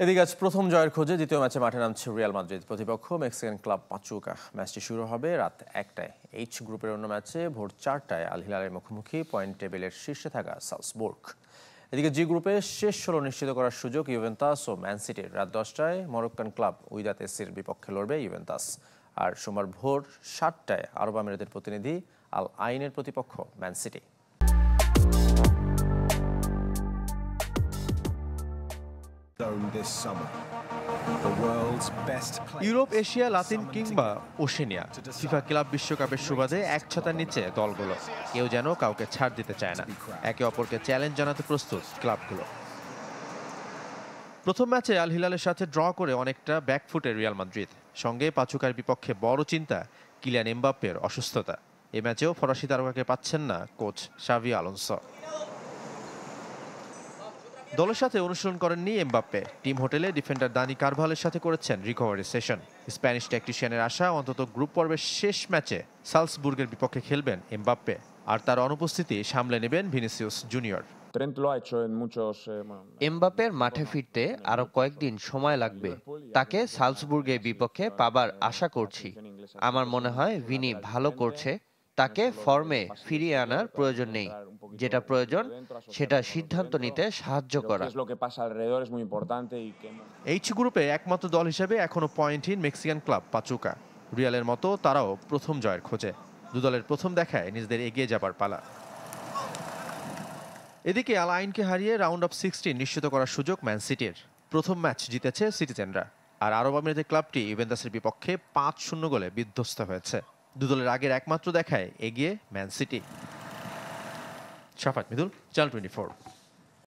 এদিকে আজ প্রথম জয়ের খোঁজে দ্বিতীয় ম্যাচে মাঠে নামছে রিয়াল মাদ্রিদ। প্রতিপক্ষ মেক্সিকান ক্লাব পাচুকা। ম্যাচটি শুরু হবে রাত 1টায়। এইচ গ্রুপের অন্য ম্যাচে ভোর 4টায় আল হিলালের মুখোমুখি পয়েন্ট টেবিলের শীর্ষে থাকা সালসবুর্গ। এদিকে জি গ্রুপে শেষ 16 নিশ্চিত করার সুযোগ ইউভেন্টাস ও ম্যান সিটির। রাত 10টায় মরক্কান ক্লাব উইদাত এসির বিপক্ষে লড়বে ইউভেন্টাস। আর সোমবার ভোর 7টায় আরব আমিরাতের প্রতিনিধি আল আইনের প্রতিপক্ষ man city. Europe, Asia, Latin কিংবা ওশেনিয়া ফিফা ক্লাব বিশ্বকাপের সুবাদে একছাতার নিচে দলগুলো। কেউ যেন কাউকে ছাড় দিতে চায় না। একে অপরকে চ্যালেঞ্জ জানাতে প্রস্তুত ক্লাবগুলো। প্রথম ম্যাচে আল হিলালের সাথে ড্র করে অনেকটা ব্যাকফুটে রিয়াল মাদ্রিদ। সঙ্গে পাচুকার বিপক্ষে বড় চিন্তা কিলিয়ান এমবাপ্পের অসুস্থতা। এ ম্যাচেও ফরাসি তারকাকে পাচ্ছেন না কোচ শাভি আলোনসো। দলের সাথে অনুশীলন করেননি এমবাপ্পে। টিম হোটেলে ডিফেন্ডার দানি কারভালের সাথে করেছেন রিকভারি সেশন। স্প্যানিশ ট্যাকটিশিয়ানের আশা, অন্তত গ্রুপ পর্বের শেষ ম্যাচে সালসবুর্গের বিপক্ষে খেলবেন এমবাপ্পে, আর তার অনুপস্থিতি সামলে নেবেন ভিনিসিয়াস জুনিয়র। এমবাপ্পের মাঠে ফিরতে আরো কয়েকদিন সময় লাগবে। তাকে সালসবুর্গের বিপক্ষে পাবার আশা করছি। আমার মনে হয় ভিনি ভালো করছে। তাকে ফর্মে ফিরিয়ে আনার প্রয়োজন নেই। যেটা প্রয়োজন সেটা সিদ্ধান্ত নিতে সাহায্য করা। এইচ গ্রুপে একমাত্র দল হিসেবে এখনো পয়েন্টহীন মেক্সিকান ক্লাব পাচুকা। রিয়ালের মতো তারাও প্রথম জয়ের খোঁজে। দুদলের প্রথম দেখায় নিজেদের এগিয়ে যাবার পালা। এদিকে আল আইনকে হারিয়ে রাউন্ড অফ 16 নিশ্চিত করার সুযোগ ম্যান সিটির। প্রথম ম্যাচ জিতেছে সিটিজেনরা। আর আরব আমিরাতের ক্লাবটি ইউভেন্টাসের বিপক্ষে 5-0 গোলে বিধ্বস্ত হয়েছে। দুদলের আগের একমাত্র দেখায় এগিয়ে ম্যান সিটি। শাফাত মিদুল, চ্যানেল 24।